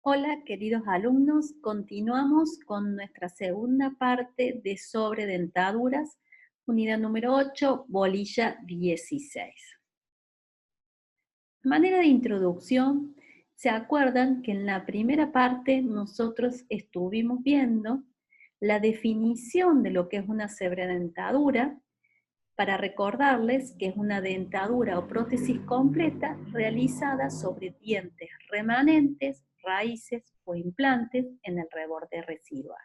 Hola, queridos alumnos, continuamos con nuestra segunda parte de sobredentaduras, unidad número 8, bolilla 16. De manera de introducción, ¿se acuerdan que en la primera parte nosotros estuvimos viendo la definición de lo que es una sobredentadura? Para recordarles que es una dentadura o prótesis completa realizada sobre dientes remanentes, raíces o implantes en el reborde residual.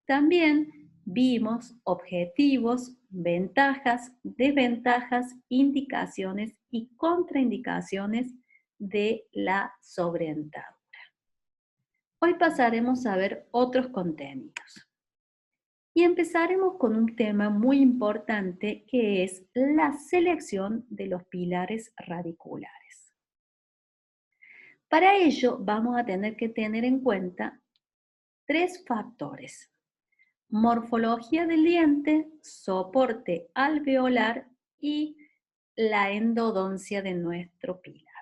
También vimos objetivos, ventajas, desventajas, indicaciones y contraindicaciones de la sobredentadura. Hoy pasaremos a ver otros contenidos. Y empezaremos con un tema muy importante que es la selección de los pilares radiculares. Para ello vamos a tener que tener en cuenta tres factores: morfología del diente, soporte alveolar y la endodoncia de nuestro pilar.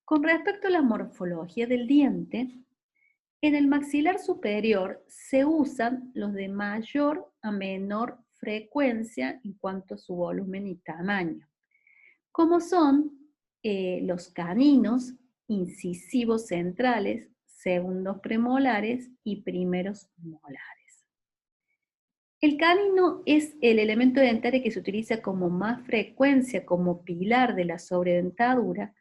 Con respecto a la morfología del diente, en el maxilar superior se usan los de mayor a menor frecuencia en cuanto a su volumen y tamaño, como son los caninos, incisivos centrales, segundos premolares y primeros molares. El canino es el elemento dentario que se utiliza como más frecuencia como pilar de la sobredentadura.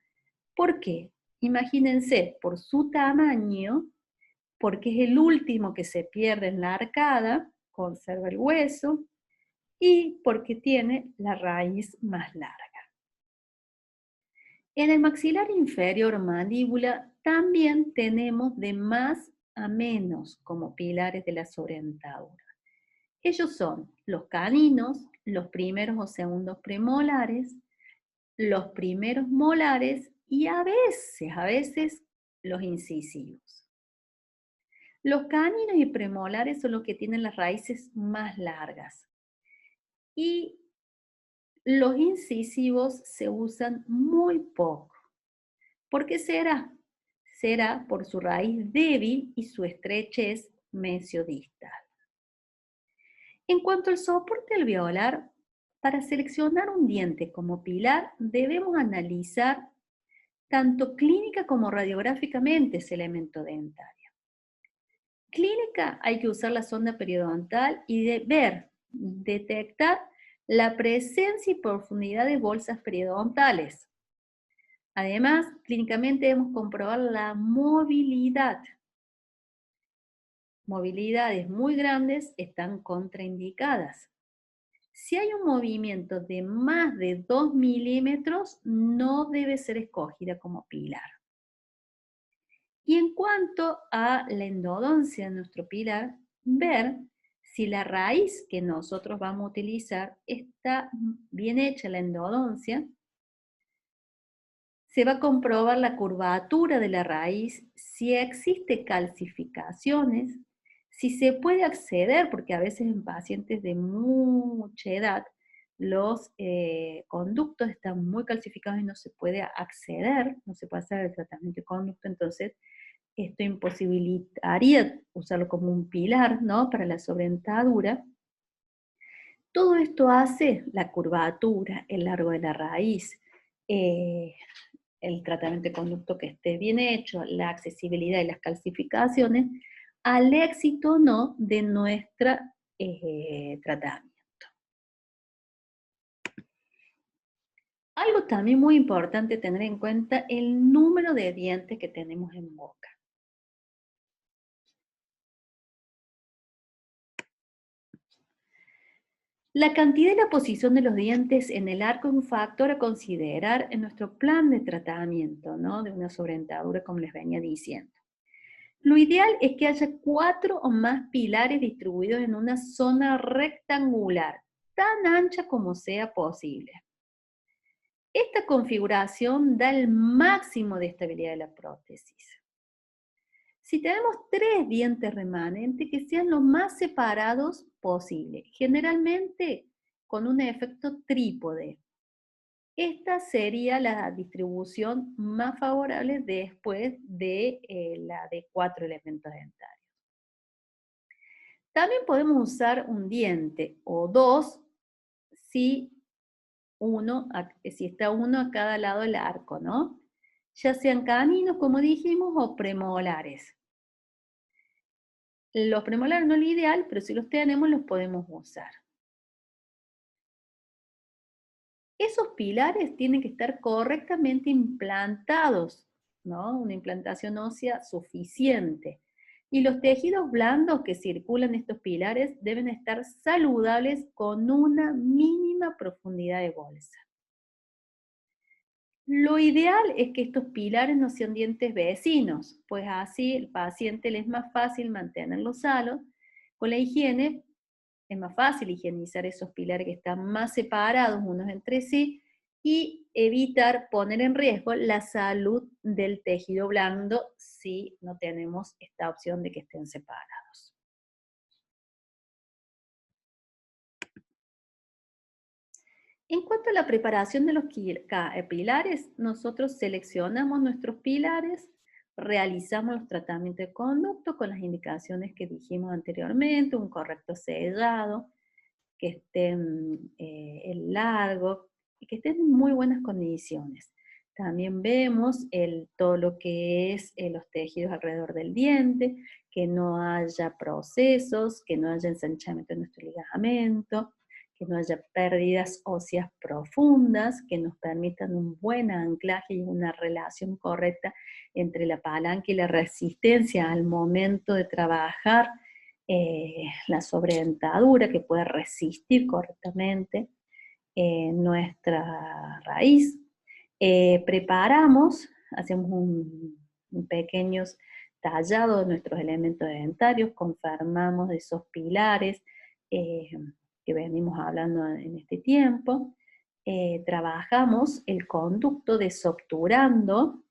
¿Por qué? Imagínense, por su tamaño, porque es el último que se pierde en la arcada, conserva el hueso, y porque tiene la raíz más larga. En el maxilar inferior mandíbula también tenemos de más a menos como pilares de la sobredentadura. Ellos son los caninos, los primeros o segundos premolares, los primeros molares y a veces los incisivos. Los caninos y premolares son los que tienen las raíces más largas y los incisivos se usan muy poco. ¿Por qué será? Será por su raíz débil y su estrechez mesiodistal. En cuanto al soporte alveolar, para seleccionar un diente como pilar debemos analizar tanto clínica como radiográficamente ese elemento dentario. Clínica hay que usar la sonda periodontal y detectar la presencia y profundidad de bolsas periodontales. Además, clínicamente debemos comprobar la movilidad. Movilidades muy grandes están contraindicadas. Si hay un movimiento de más de 2 milímetros, no debe ser escogida como pilar. Y en cuanto a la endodoncia de nuestro pilar, ver si la raíz que nosotros vamos a utilizar está bien hecha la endodoncia. Se va a comprobar la curvatura de la raíz, si existe calcificaciones, si se puede acceder, porque a veces en pacientes de mucha edad los conductos están muy calcificados y no se puede acceder, no se puede hacer el tratamiento de conducto, entonces esto imposibilitaría usarlo como un pilar, ¿no?, para la sobredentadura. Todo esto hace la curvatura, el largo de la raíz, eh, el tratamiento de conducto que esté bien hecho, la accesibilidad y las calcificaciones, al éxito o no de nuestro tratamiento. Algo también muy importante tener en cuenta el número de dientes que tenemos en boca. La cantidad y la posición de los dientes en el arco es un factor a considerar en nuestro plan de tratamiento, ¿no?, de una sobredentadura, como les venía diciendo. Lo ideal es que haya 4 o más pilares distribuidos en una zona rectangular, tan ancha como sea posible. Esta configuración da el máximo de estabilidad de la prótesis. Si tenemos 3 dientes remanentes, que sean lo más separados posible, generalmente con un efecto trípode. esta sería la distribución más favorable después de la de 4 elementos dentarios. También podemos usar un diente o dos si, si está uno a cada lado del arco, ¿no? Ya sean caninos, como dijimos, o premolares. Los premolares no es lo ideal, pero si los tenemos los podemos usar. Esos pilares tienen que estar correctamente implantados, ¿no? Una implantación ósea suficiente. Y los tejidos blandos que circulan estos pilares deben estar saludables con una mínima profundidad de bolsa. Lo ideal es que estos pilares no sean dientes vecinos, pues así el paciente le es más fácil mantenerlos sanos. Con la higiene es más fácil higienizar esos pilares que están más separados unos entre sí y evitar poner en riesgo la salud del tejido blando si no tenemos esta opción de que estén separados. En cuanto a la preparación de los pilares, nosotros seleccionamos nuestros pilares, realizamos los tratamientos de conducto con las indicaciones que dijimos anteriormente, un correcto sellado, que estén en largo y que estén en muy buenas condiciones. También vemos todo lo que es los tejidos alrededor del diente, que no haya procesos, que no haya ensanchamiento de nuestro ligamento, que no haya pérdidas óseas profundas, que nos permitan un buen anclaje y una relación correcta entre la palanca y la resistencia al momento de trabajar la sobredentadura, que pueda resistir correctamente nuestra raíz. Preparamos, hacemos un pequeños tallado de nuestros elementos dentarios, confirmamos esos pilares que venimos hablando en este tiempo. Trabajamos el conducto desobturando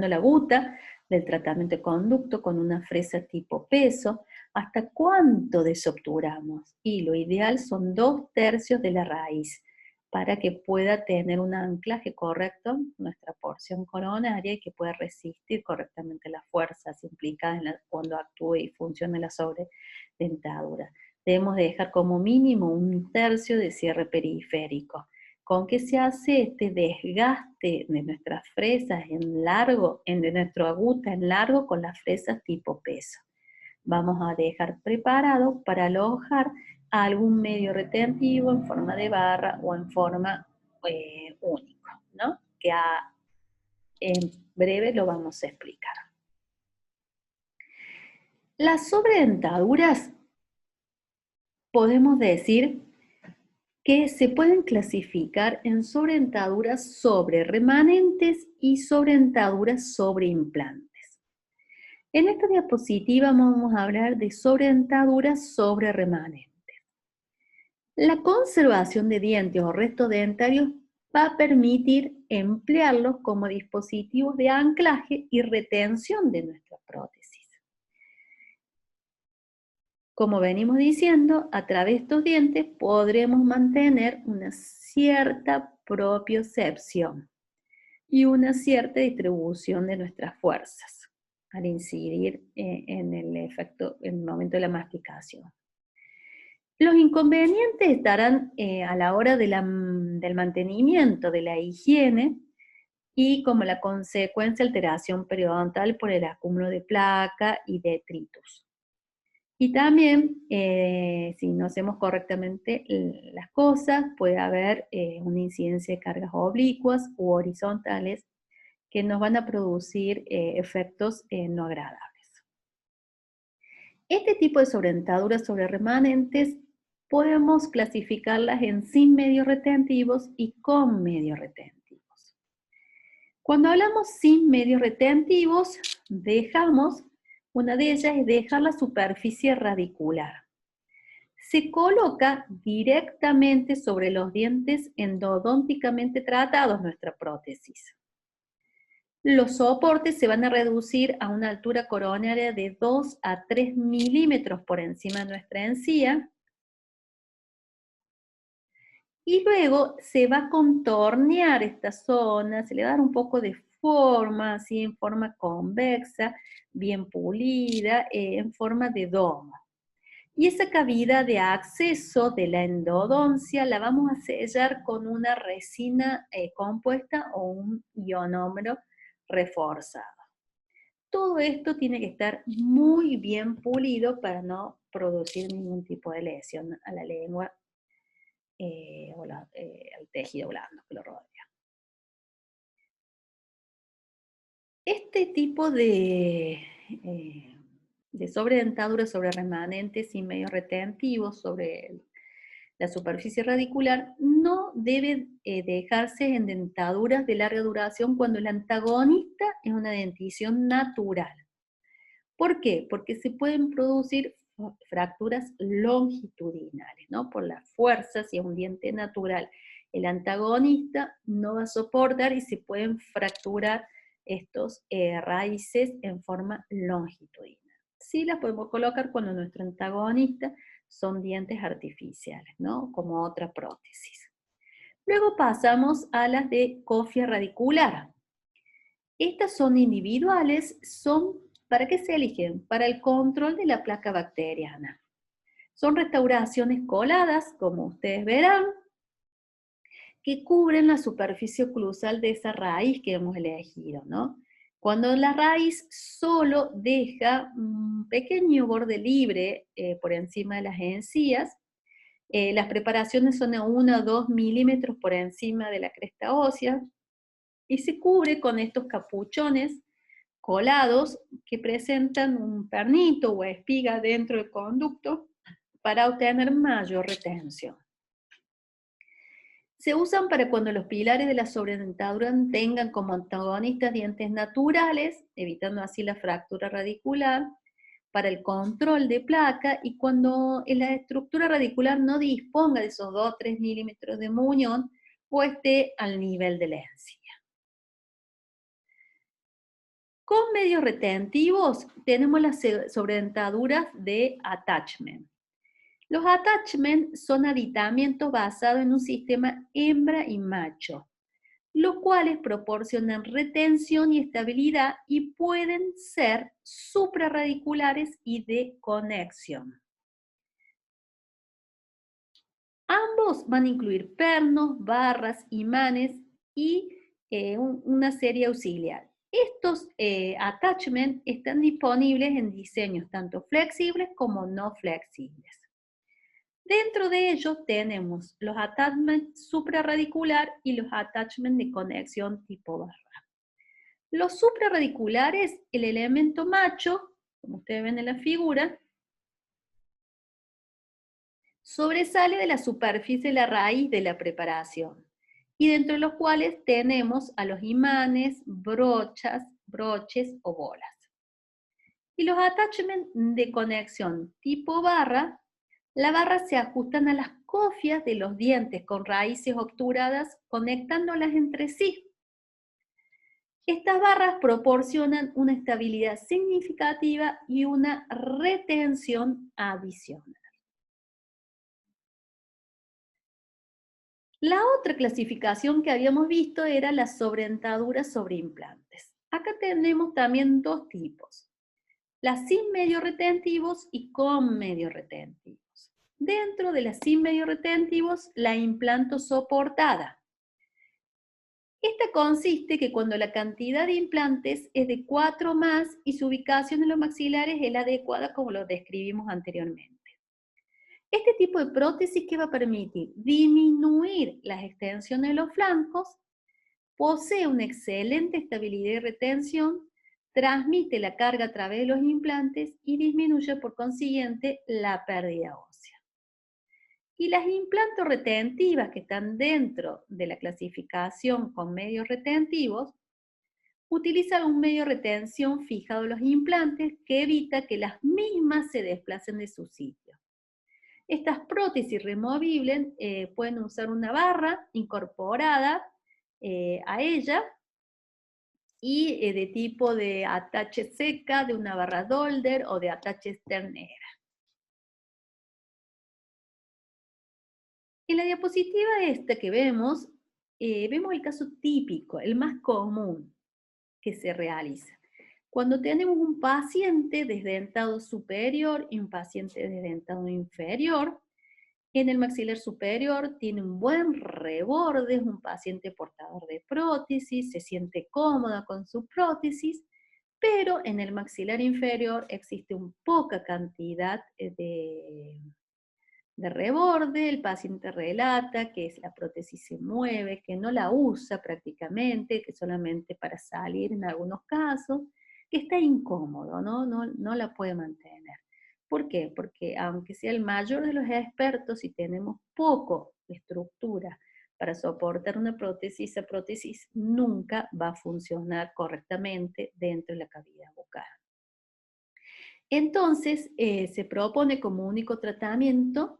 la guta del tratamiento de conducto con una fresa tipo peso. ¿Hasta cuánto desobturamos? Y lo ideal son 2/3 de la raíz para que pueda tener un anclaje correcto nuestra porción coronaria y que pueda resistir correctamente las fuerzas implicadas cuando actúe y funcione la sobredentadura. Debemos dejar como mínimo 1/3 de cierre periférico. ¿Con qué se hace este desgaste de nuestras fresas en largo, de nuestro aguta en largo con las fresas tipo peso? Vamos a dejar preparado para alojar algún medio retentivo en forma de barra o en forma único, ¿no? Que en breve lo vamos a explicar. Las sobredentaduras podemos decir que se pueden clasificar en sobredentaduras sobre remanentes y sobredentaduras sobre implantes. En esta diapositiva vamos a hablar de sobredentaduras sobre remanentes. La conservación de dientes o restos dentarios va a permitir emplearlos como dispositivos de anclaje y retención de nuestra prótesis. Como venimos diciendo, a través de estos dientes podremos mantener una cierta propiocepción y una cierta distribución de nuestras fuerzas al incidir en el efecto, en el momento de la masticación. Los inconvenientes estarán a la hora del mantenimiento de la higiene y como la consecuencia alteración periodontal por el acúmulo de placa y detritus. Y también, si no hacemos correctamente las cosas, puede haber una incidencia de cargas oblicuas u horizontales que nos van a producir efectos no agradables. Este tipo de sobredentaduras sobre remanentes podemos clasificarlas en sin medios retentivos y con medios retentivos. Cuando hablamos sin medios retentivos, una de ellas es dejar la superficie radicular. Se coloca directamente sobre los dientes endodónticamente tratados nuestra prótesis. Los soportes se van a reducir a una altura coronaria de 2 a 3 milímetros por encima de nuestra encía. Y luego se va a contornear esta zona, se le va a dar un poco de forma, así en forma convexa, bien pulida, en forma de domo. Y esa cavidad de acceso de la endodoncia la vamos a sellar con una resina compuesta o un ionómero reforzado. Todo esto tiene que estar muy bien pulido para no producir ningún tipo de lesión a la lengua o al tejido blando que lo rodea. Este tipo de sobredentadura sobre remanentes y medios retentivos sobre la superficie radicular no debe dejarse en dentaduras de larga duración cuando el antagonista es una dentición natural. ¿Por qué? Porque se pueden producir fracturas longitudinales, ¿no? Por la fuerza, si es un diente natural, el antagonista no va a soportar y se pueden fracturar estos raíces en forma longitudinal. Sí las podemos colocar cuando nuestro antagonista son dientes artificiales, ¿no? Como otra prótesis. Luego pasamos a las de cofia radicular. Estas son individuales, ¿para qué se eligen? Para el control de la placa bacteriana. Son restauraciones coladas, como ustedes verán, que cubren la superficie oclusal de esa raíz que hemos elegido, ¿no? Cuando la raíz solo deja un pequeño borde libre por encima de las encías, las preparaciones son a 1 o 2 milímetros por encima de la cresta ósea y se cubre con estos capuchones colados que presentan un pernito o espiga dentro del conducto para obtener mayor retención. Se usan para cuando los pilares de la sobredentadura tengan como antagonistas dientes naturales, evitando así la fractura radicular, para el control de placa y cuando la estructura radicular no disponga de esos 2 o 3 milímetros de muñón o esté al nivel de la encía. Con medios retentivos tenemos las sobredentaduras de attachment. Los attachments son aditamientos basados en un sistema hembra y macho, los cuales proporcionan retención y estabilidad y pueden ser suprarradiculares y de conexión. Ambos van a incluir pernos, barras, imanes y una serie auxiliar. Estos attachments están disponibles en diseños tanto flexibles como no flexibles. Dentro de ellos tenemos los attachments suprarradicular y los attachments de conexión tipo barra. Los suprarradiculares, el elemento macho, como ustedes ven en la figura, sobresale de la superficie de la raíz de la preparación, y dentro de los cuales tenemos a los imanes, brochas, broches o bolas. Y los attachments de conexión tipo barra, la barra se ajustan a las cofias de los dientes con raíces obturadas, conectándolas entre sí. Estas barras proporcionan una estabilidad significativa y una retención adicional. La otra clasificación que habíamos visto era la sobredentadura sobre implantes. Acá tenemos también dos tipos, las sin medios retentivos y con medios retentivos. Dentro de las sin medios retentivos, la implanto soportada. Esta consiste que cuando la cantidad de implantes es de 4 más y su ubicación en los maxilares es la adecuada como lo describimos anteriormente. Este tipo de prótesis que va a permitir disminuir las extensiones de los flancos, posee una excelente estabilidad y retención, transmite la carga a través de los implantes y disminuye por consiguiente la pérdida ósea. Y las implantos retentivas que están dentro de la clasificación con medios retentivos utilizan un medio de retención fijado en los implantes que evita que las mismas se desplacen de su sitio. Estas prótesis removibles pueden usar una barra incorporada a ella y de tipo de atache seca, de una barra Dolder o de atache externera. En la diapositiva esta que vemos el caso típico, el más común que se realiza. Cuando tenemos un paciente desdentado superior y un paciente desdentado inferior, en el maxilar superior tiene un buen reborde, es un paciente portador de prótesis, se siente cómoda con su prótesis, pero en el maxilar inferior existe un poca cantidad de reborde, el paciente relata que la prótesis se mueve, que no la usa prácticamente, que solamente para salir en algunos casos, que está incómodo, no la puede mantener. ¿Por qué? Porque aunque sea el mayor de los expertos, si tenemos poco de estructura para soportar una prótesis, esa prótesis nunca va a funcionar correctamente dentro de la cavidad bucal. Entonces, se propone como único tratamiento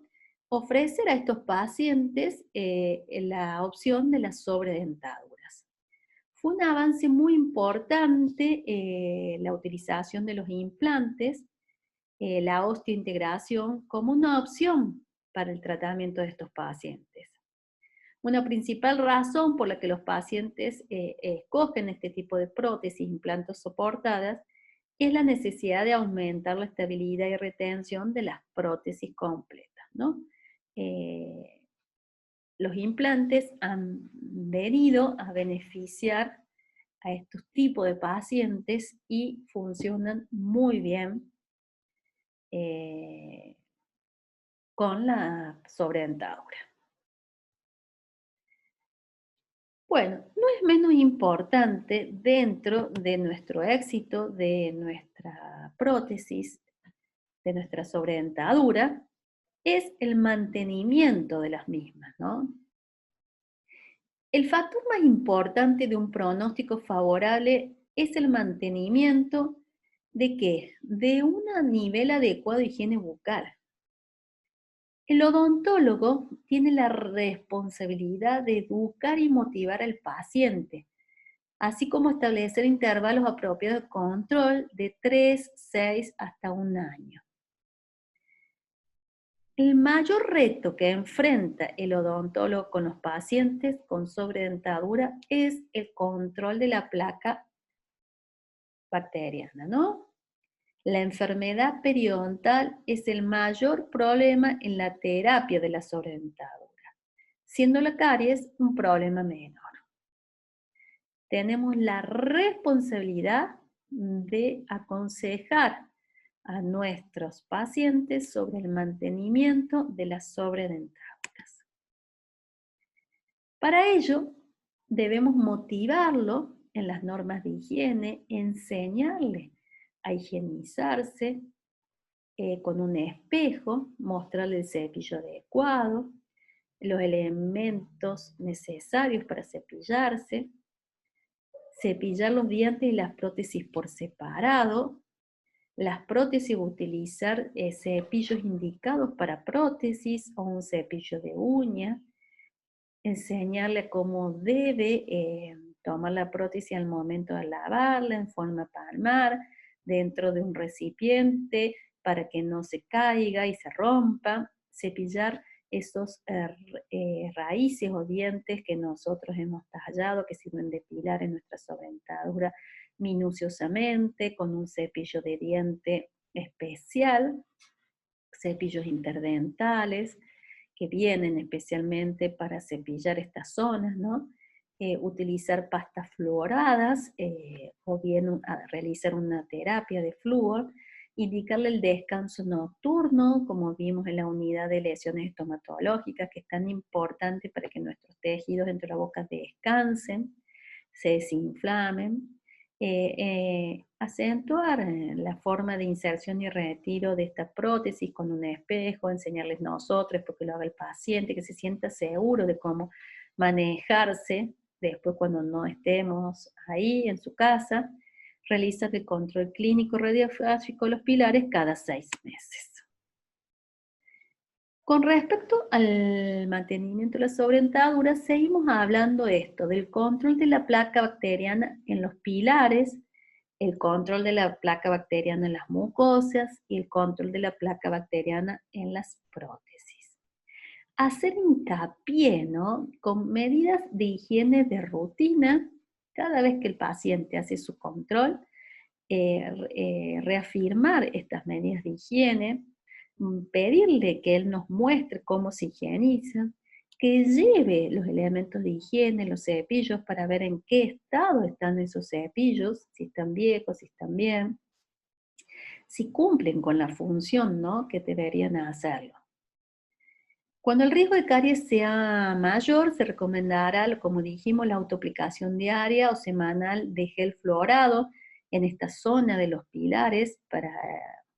ofrecer a estos pacientes la opción de las sobredentaduras. Fue un avance muy importante la utilización de los implantes, la osteointegración como una opción para el tratamiento de estos pacientes. Una principal razón por la que los pacientes escogen este tipo de prótesis, implantes soportadas, es la necesidad de aumentar la estabilidad y retención de las prótesis completas, ¿no? Los implantes han venido a beneficiar a estos tipos de pacientes y funcionan muy bien eh, con la sobredentadura. Bueno, no es menos importante dentro de nuestro éxito, de nuestra prótesis, de nuestra sobredentadura, es el mantenimiento de las mismas, ¿no? El factor más importante de un pronóstico favorable es el mantenimiento ¿de qué? De un nivel adecuado de higiene bucal. El odontólogo tiene la responsabilidad de educar y motivar al paciente, así como establecer intervalos apropiados de control de 3, 6 hasta un año. El mayor reto que enfrenta el odontólogo con los pacientes con sobredentadura es el control de la placa bacteriana, ¿no? La enfermedad periodontal es el mayor problema en la terapia de la sobredentadura, siendo la caries un problema menor. Tenemos la responsabilidad de aconsejar a nuestros pacientes sobre el mantenimiento de las sobredentaduras. Para ello, debemos motivarlo en las normas de higiene, enseñarle a higienizarse con un espejo, mostrarle el cepillo adecuado, los elementos necesarios para cepillarse, cepillar los dientes y las prótesis por separado, las prótesis utilizar cepillos indicados para prótesis o un cepillo de uña, enseñarle cómo debe tomar la prótesis al momento de lavarla en forma palmar, dentro de un recipiente para que no se caiga y se rompa, cepillar esos raíces o dientes que nosotros hemos tallado, que sirven de pilar en nuestra sobredentadura minuciosamente, con un cepillo de diente especial, cepillos interdentales, que vienen especialmente para cepillar estas zonas, ¿no? Utilizar pastas fluoradas o bien realizar una terapia de flúor, indicarle el descanso nocturno, como vimos en la unidad de lesiones estomatológicas, que es tan importante para que nuestros tejidos dentro de la boca descansen, se desinflamen. Acentuar la forma de inserción y retiro de esta prótesis con un espejo, enseñarles nosotros, porque lo haga el paciente, que se sienta seguro de cómo manejarse después cuando no estemos ahí en su casa, realizar el control clínico radiográfico de los pilares cada 6 meses. Con respecto al mantenimiento de la sobredentadura, seguimos hablando esto, del control de la placa bacteriana en los pilares, el control de la placa bacteriana en las mucosas y el control de la placa bacteriana en las prótesis. hacer hincapié, ¿no? Con medidas de higiene de rutina, cada vez que el paciente hace su control, reafirmar estas medidas de higiene, pedirle que él nos muestre cómo se higieniza, que lleve los elementos de higiene, los cepillos, para ver en qué estado están esos cepillos, si están viejos, si están bien, si cumplen con la función, ¿no?, que deberían hacerlo. Cuando el riesgo de caries sea mayor, se recomendará, como dijimos, la autoaplicación diaria o semanal de gel fluorado en esta zona de los pilares para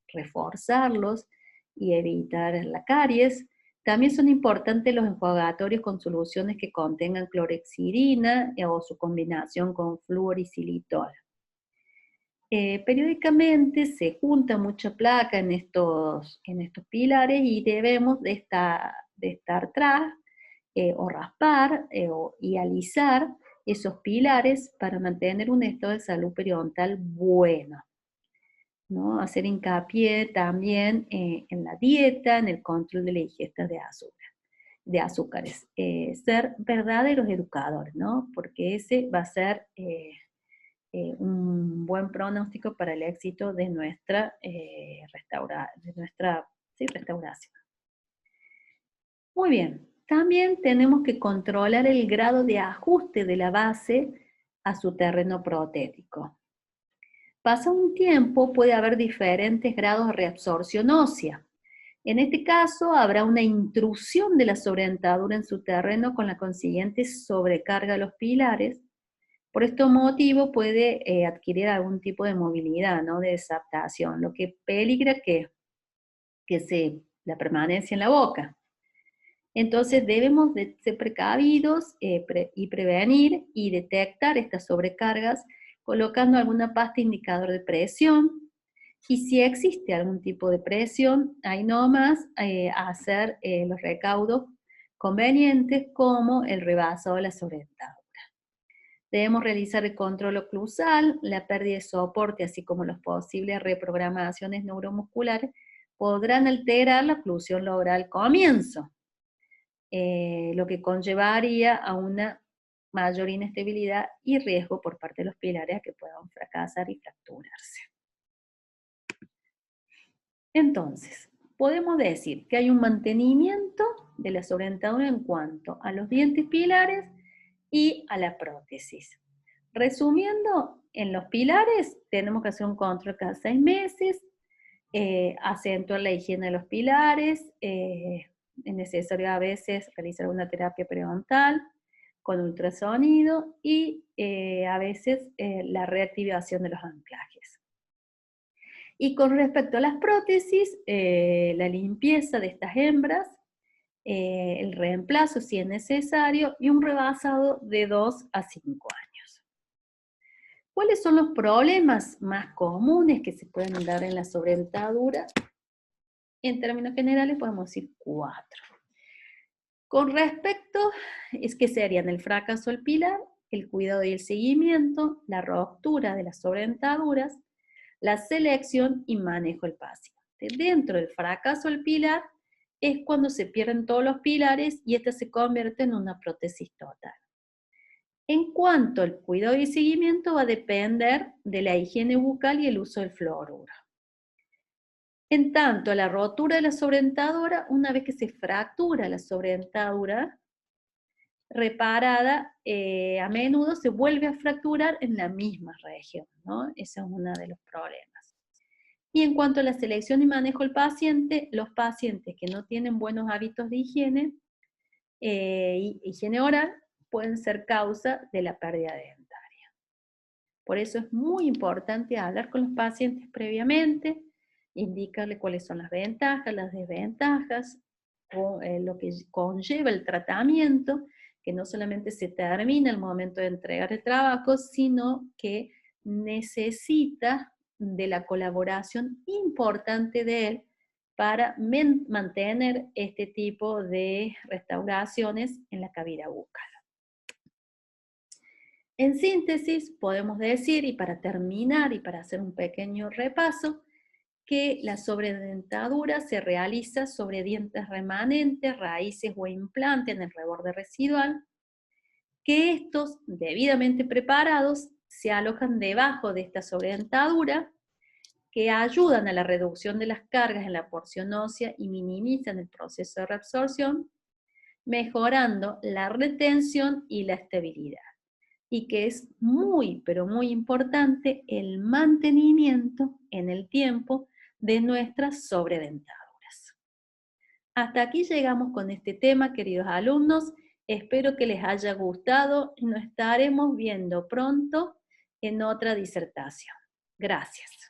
reforzarlos y evitar la caries. También son importantes los enjuagatorios con soluciones que contengan clorhexidina o su combinación con flúor y xilitol. Periódicamente se junta mucha placa en estos pilares y debemos de estar tras o raspar y alisar esos pilares para mantener un estado de salud periodontal bueno, ¿no? Hacer hincapié también en la dieta, en el control de la ingesta de azúcares. Ser verdaderos educadores, ¿no? Porque ese va a ser un buen pronóstico para el éxito de nuestra, sí, restauración. Muy bien, también tenemos que controlar el grado de ajuste de la base a su terreno protético. Pasa un tiempo, puede haber diferentes grados de reabsorción ósea. En este caso, habrá una intrusión de la sobredentadura en su terreno con la consiguiente sobrecarga a los pilares. Por este motivo puede adquirir algún tipo de movilidad, ¿no?, de desadaptación, lo que peligra que la permanencia en la boca. Entonces debemos de ser precavidos y prevenir y detectar estas sobrecargas colocando alguna pasta indicador de presión, y si existe algún tipo de presión, ahí nomás hacer los recaudos convenientes como el rebasado de la sobredentadura. Debemos realizar el control oclusal, la pérdida de soporte, así como las posibles reprogramaciones neuromusculares, podrán alterar la oclusión lograda al comienzo, lo que conllevaría a una mayor inestabilidad y riesgo por parte de los pilares a que puedan fracasar y fracturarse. Entonces, podemos decir que hay un mantenimiento de la sobredentadura en cuanto a los dientes pilares y a la prótesis. Resumiendo, en los pilares tenemos que hacer un control cada 6 meses, acentuar la higiene de los pilares, es necesario a veces realizar una terapia periodontal con ultrasonido y a veces la reactivación de los anclajes. Y con respecto a las prótesis, la limpieza de estas hembras, el reemplazo si es necesario y un rebasado de 2 a 5 años. ¿Cuáles son los problemas más comunes que se pueden dar en la sobredentadura? En términos generales podemos decir 4. Con respecto, es que serían el fracaso del pilar, el cuidado y el seguimiento, la ruptura de las sobredentaduras, la selección y manejo del paciente. Dentro del fracaso del pilar es cuando se pierden todos los pilares y esta se convierte en una prótesis total. En cuanto al cuidado y seguimiento, va a depender de la higiene bucal y el uso del fluoruro. En tanto, la rotura de la sobredentadura, una vez que se fractura la sobredentadura reparada, a menudo se vuelve a fracturar en la misma región, ¿no? Ese es uno de los problemas. Y en cuanto a la selección y manejo del paciente, los pacientes que no tienen buenos hábitos de higiene, higiene oral, pueden ser causa de la pérdida dentaria. Por eso es muy importante hablar con los pacientes previamente, indicarle cuáles son las ventajas, las desventajas, o lo que conlleva el tratamiento, que no solamente se termina al momento de entregar el trabajo, sino que necesita de la colaboración importante de él para mantener este tipo de restauraciones en la cavidad bucal. En síntesis, podemos decir, y para terminar y para hacer un pequeño repaso, que la sobredentadura se realiza sobre dientes remanentes, raíces o implantes en el reborde residual, que estos, debidamente preparados, se alojan debajo de esta sobredentadura, que ayudan a la reducción de las cargas en la porción ósea y minimizan el proceso de reabsorción, mejorando la retención y la estabilidad. Y que es muy, pero muy importante el mantenimiento en el tiempo de nuestras sobredentaduras. Hasta aquí llegamos con este tema, queridos alumnos. Espero que les haya gustado y nos estaremos viendo pronto en otra disertación. Gracias.